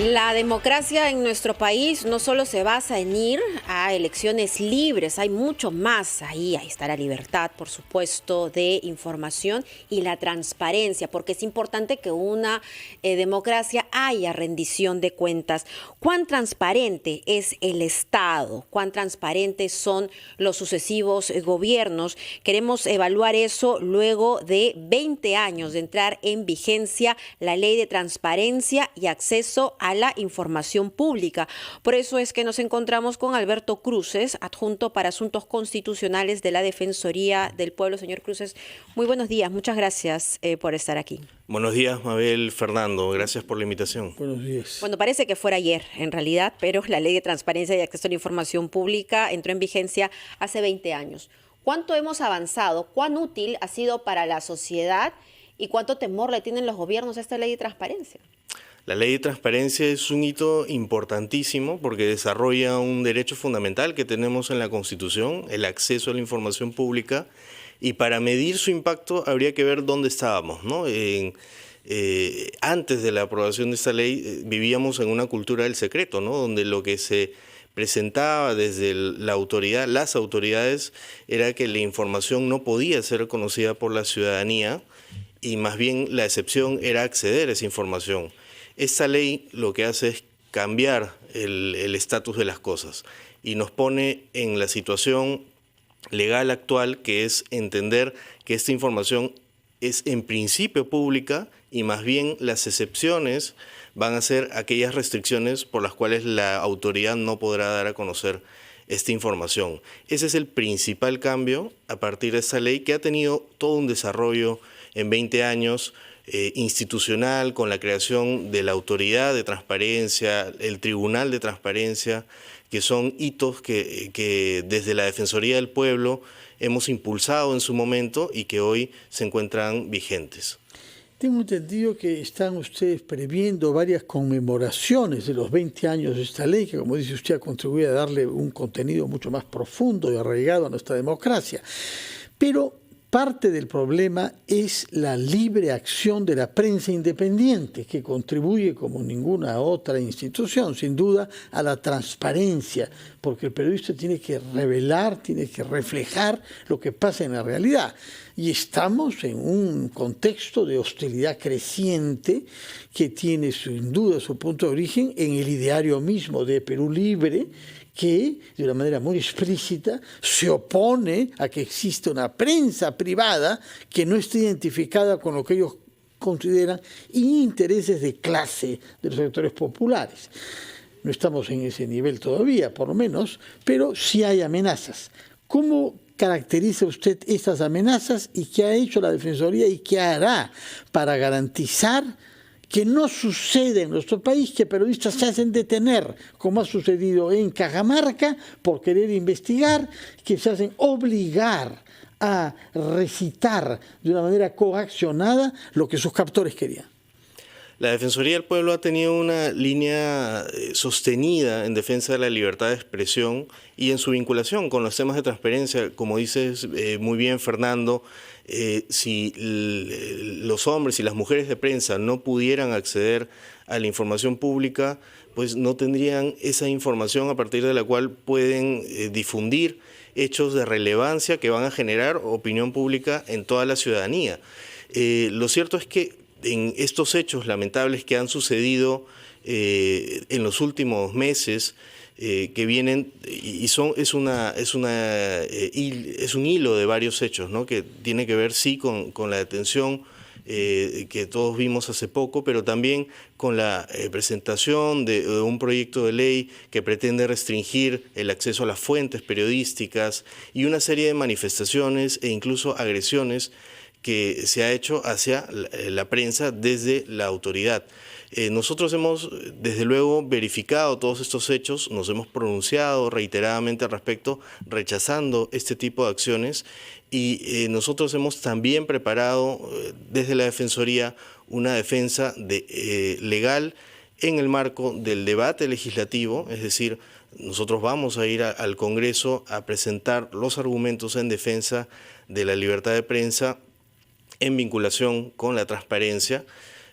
La democracia en nuestro país no solo se basa en ir a elecciones libres, hay mucho más ahí. Ahí está la libertad, por supuesto, de información y la transparencia, porque es importante que una democracia haya rendición de cuentas. ¿Cuán transparente es el Estado? ¿Cuán transparentes son los sucesivos gobiernos? Queremos evaluar eso luego de 20 años de entrar en vigencia la Ley de Transparencia y Acceso a la información pública. Por eso es que nos encontramos con Alberto Cruces, adjunto para Asuntos Constitucionales de la Defensoría del Pueblo. Señor Cruces, muy buenos días. Muchas gracias por estar aquí. Buenos días, Mabel, Fernando. Gracias por la invitación. Buenos días. Bueno, parece que fuera ayer, en realidad, pero la Ley de Transparencia y Acceso a la Información Pública entró en vigencia hace 20 años. ¿Cuánto hemos avanzado? ¿Cuán útil ha sido para la sociedad? ¿Y cuánto temor le tienen los gobiernos a esta Ley de Transparencia? La Ley de Transparencia es un hito importantísimo porque desarrolla un derecho fundamental que tenemos en la Constitución, el acceso a la información pública, y para medir su impacto habría que ver dónde estábamos, ¿no? Antes de la aprobación de esta ley vivíamos en una cultura del secreto, ¿no? Donde lo que se presentaba desde la autoridad, las autoridades, era que la información no podía ser conocida por la ciudadanía y más bien la excepción era acceder a esa información. Esta ley lo que hace es cambiar el estatus de las cosas y nos pone en la situación legal actual, que es entender que esta información es en principio pública y más bien las excepciones van a ser aquellas restricciones por las cuales la autoridad no podrá dar a conocer esta información. Ese es el principal cambio a partir de esta ley, que ha tenido todo un desarrollo en 20 años, institucional, con la creación de la Autoridad de Transparencia, el Tribunal de Transparencia, que son hitos que desde la Defensoría del Pueblo hemos impulsado en su momento y que hoy se encuentran vigentes. Tengo entendido que están ustedes previendo varias conmemoraciones de los 20 años de esta ley, que como dice usted ha contribuido a darle un contenido mucho más profundo y arraigado a nuestra democracia. Pero parte del problema es la libre acción de la prensa independiente, que contribuye como ninguna otra institución, sin duda, a la transparencia, porque el periodista tiene que revelar, tiene que reflejar lo que pasa en la realidad. Y estamos en un contexto de hostilidad creciente que tiene sin duda su punto de origen en el ideario mismo de Perú Libre, que de una manera muy explícita se opone a que exista una prensa privada que no esté identificada con lo que ellos consideran intereses de clase de los sectores populares. No estamos en ese nivel todavía, por lo menos, pero sí hay amenazas. ¿Cómo caracteriza usted estas amenazas y qué ha hecho la Defensoría y qué hará para garantizar que no sucede en nuestro país que periodistas se hacen detener, como ha sucedido en Cajamarca, por querer investigar, que se hacen obligar a recitar de una manera coaccionada lo que sus captores querían? La Defensoría del Pueblo ha tenido una línea sostenida en defensa de la libertad de expresión y en su vinculación con los temas de transparencia. Como dices muy bien, Fernando, si los hombres y las mujeres de prensa no pudieran acceder a la información pública, pues no tendrían esa información a partir de la cual pueden difundir hechos de relevancia que van a generar opinión pública en toda la ciudadanía. Lo cierto es que en estos hechos lamentables que han sucedido en los últimos meses, que vienen y es un hilo de varios hechos, ¿no? Que tiene que ver sí con la detención que todos vimos hace poco, pero también con la presentación de un proyecto de ley que pretende restringir el acceso a las fuentes periodísticas y una serie de manifestaciones e incluso agresiones que se ha hecho hacia la prensa desde la autoridad. Nosotros hemos, desde luego, verificado todos estos hechos, nos hemos pronunciado reiteradamente al respecto, rechazando este tipo de acciones, y nosotros hemos también preparado desde la Defensoría una defensa legal en el marco del debate legislativo, es decir, nosotros vamos a ir al Congreso a presentar los argumentos en defensa de la libertad de prensa en vinculación con la transparencia,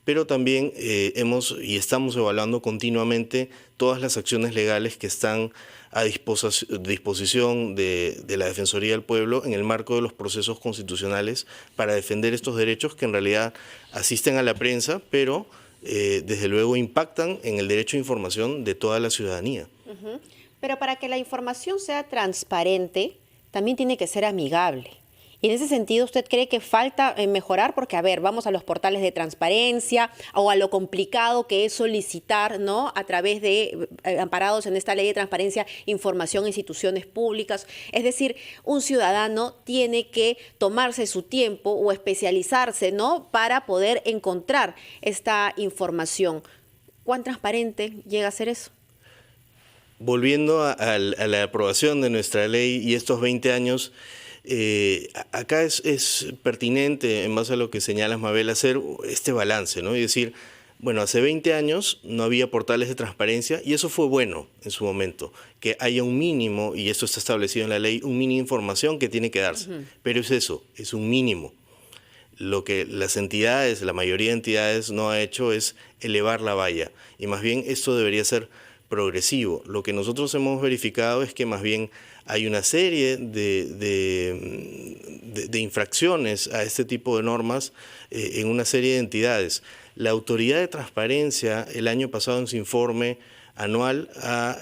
pero también estamos evaluando continuamente todas las acciones legales que están a disposición de la Defensoría del Pueblo en el marco de los procesos constitucionales para defender estos derechos que en realidad asisten a la prensa, pero desde luego impactan en el derecho a información de toda la ciudadanía. Pero para que la información sea transparente, también tiene que ser amigable. Y en ese sentido, ¿usted cree que falta mejorar? Porque, a ver, vamos a los portales de transparencia o a lo complicado que es solicitar, ¿no?, a través de, amparados en esta ley de transparencia, información a instituciones públicas. Es decir, un ciudadano tiene que tomarse su tiempo o especializarse, ¿no?, para poder encontrar esta información. ¿Cuán transparente llega a ser eso? Volviendo a la aprobación de nuestra ley y estos 20 años, acá es pertinente, en base a lo que señalas, Mabel, hacer este balance, ¿no? Y decir, bueno, hace 20 años no había portales de transparencia y eso fue bueno en su momento, que haya un mínimo, y esto está establecido en la ley, un mínimo de información que tiene que darse. Pero es eso, es un mínimo. Lo que las entidades, la mayoría de entidades no ha hecho es elevar la valla, y más bien esto debería ser progresivo. Lo que nosotros hemos verificado es que más bien hay una serie de infracciones a este tipo de normas en una serie de entidades. La Autoridad de Transparencia el año pasado en su informe anual ha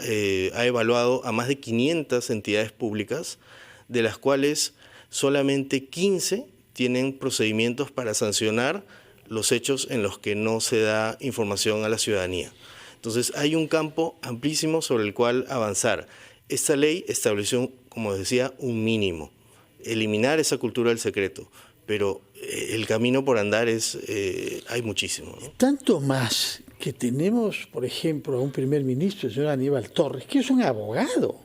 evaluado a más de 500 entidades públicas, de las cuales solamente 15 tienen procedimientos para sancionar los hechos en los que no se da información a la ciudadanía. Entonces hay un campo amplísimo sobre el cual avanzar. Esta ley estableció, como decía, un mínimo, eliminar esa cultura del secreto, pero el camino por andar hay muchísimo, ¿no? Tanto más que tenemos, por ejemplo, a un primer ministro, el señor Aníbal Torres, que es un abogado,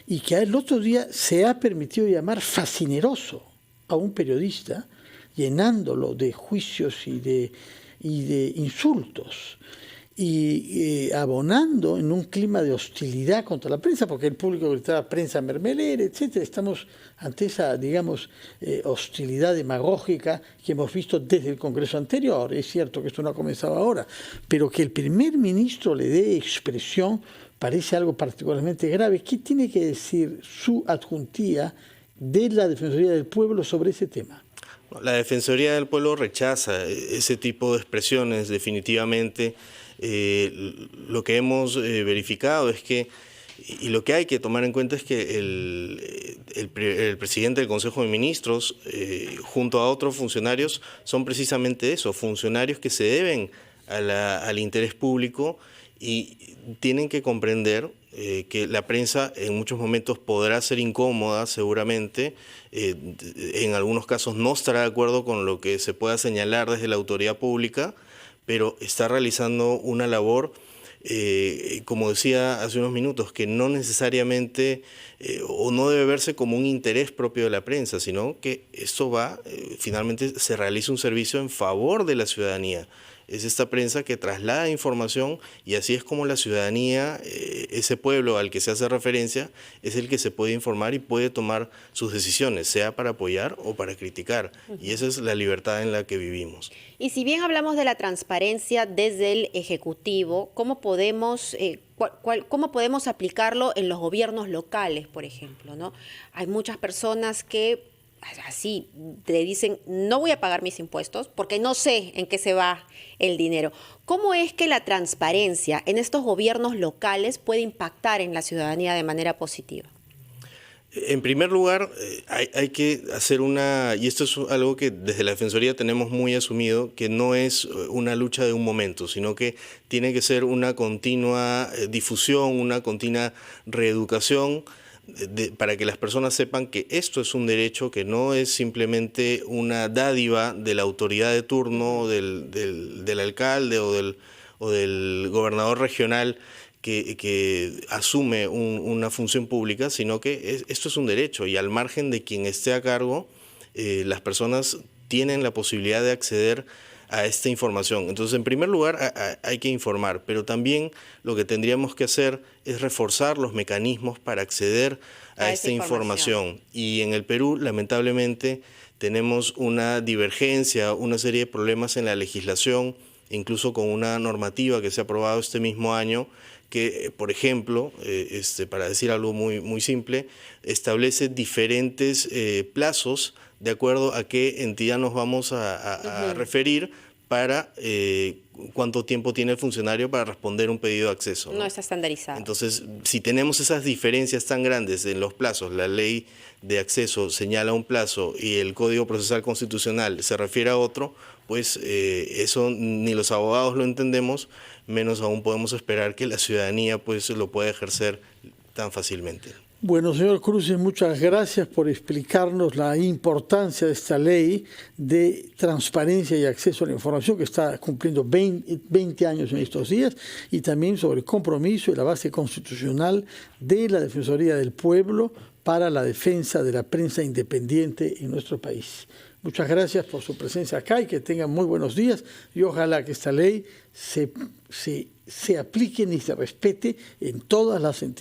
y que el otro día se ha permitido llamar fascineroso a un periodista, llenándolo de juicios y de insultos, y abonando en un clima de hostilidad contra la prensa, porque el público gritaba prensa mermelera, etcétera. Estamos ante esa, digamos, hostilidad demagógica que hemos visto desde el Congreso anterior. Es cierto que esto no ha comenzado ahora, pero que el primer ministro le dé expresión parece algo particularmente grave. ¿Qué tiene que decir su adjuntía de la Defensoría del Pueblo sobre ese tema? La Defensoría del Pueblo rechaza ese tipo de expresiones definitivamente. Lo que hemos verificado es que, y lo que hay que tomar en cuenta es que el presidente del Consejo de Ministros, junto a otros funcionarios, son precisamente eso, funcionarios que se deben al interés público y tienen que comprender que la prensa en muchos momentos podrá ser incómoda, seguramente, en algunos casos no estará de acuerdo con lo que se pueda señalar desde la autoridad pública, pero está realizando una labor, como decía hace unos minutos, que no necesariamente o no debe verse como un interés propio de la prensa, sino que esto finalmente se realiza un servicio en favor de la ciudadanía. Es esta prensa que traslada información y así es como la ciudadanía, ese pueblo al que se hace referencia, es el que se puede informar y puede tomar sus decisiones, sea para apoyar o para criticar. Y esa es la libertad en la que vivimos. Y si bien hablamos de la transparencia desde el Ejecutivo, ¿cómo podemos aplicarlo en los gobiernos locales, por ejemplo, ¿no? Hay muchas personas que así te dicen, no voy a pagar mis impuestos porque no sé en qué se va el dinero. ¿Cómo es que la transparencia en estos gobiernos locales puede impactar en la ciudadanía de manera positiva? En primer lugar, hay que hacer y esto es algo que desde la Defensoría tenemos muy asumido, que no es una lucha de un momento, sino que tiene que ser una continua difusión, una continua reeducación, para que las personas sepan que esto es un derecho, que no es simplemente una dádiva de la autoridad de turno, del alcalde o del gobernador regional que asume una función pública, sino que esto es un derecho y al margen de quien esté a cargo, las personas tienen la posibilidad de acceder a esta información. Entonces, en primer lugar, hay que informar, pero también lo que tendríamos que hacer es reforzar los mecanismos para acceder a esta información. Y en el Perú, lamentablemente, tenemos una divergencia, una serie de problemas en la legislación, incluso con una normativa que se ha aprobado este mismo año, que, por ejemplo, para decir algo muy simple, establece diferentes plazos de acuerdo a qué entidad nos vamos a referir para cuánto tiempo tiene el funcionario para responder un pedido de acceso, ¿no? No está estandarizado. Entonces, si tenemos esas diferencias tan grandes en los plazos, la ley de acceso señala un plazo y el Código Procesal Constitucional se refiere a otro, pues eso ni los abogados lo entendemos, menos aún podemos esperar que la ciudadanía pues lo pueda ejercer tan fácilmente. Bueno, señor Cruces, muchas gracias por explicarnos la importancia de esta ley de transparencia y acceso a la información que está cumpliendo 20 años en estos días, y también sobre el compromiso y la base constitucional de la Defensoría del Pueblo para la defensa de la prensa independiente en nuestro país. Muchas gracias por su presencia acá y que tengan muy buenos días, y ojalá que esta ley se aplique y se respete en todas las entidades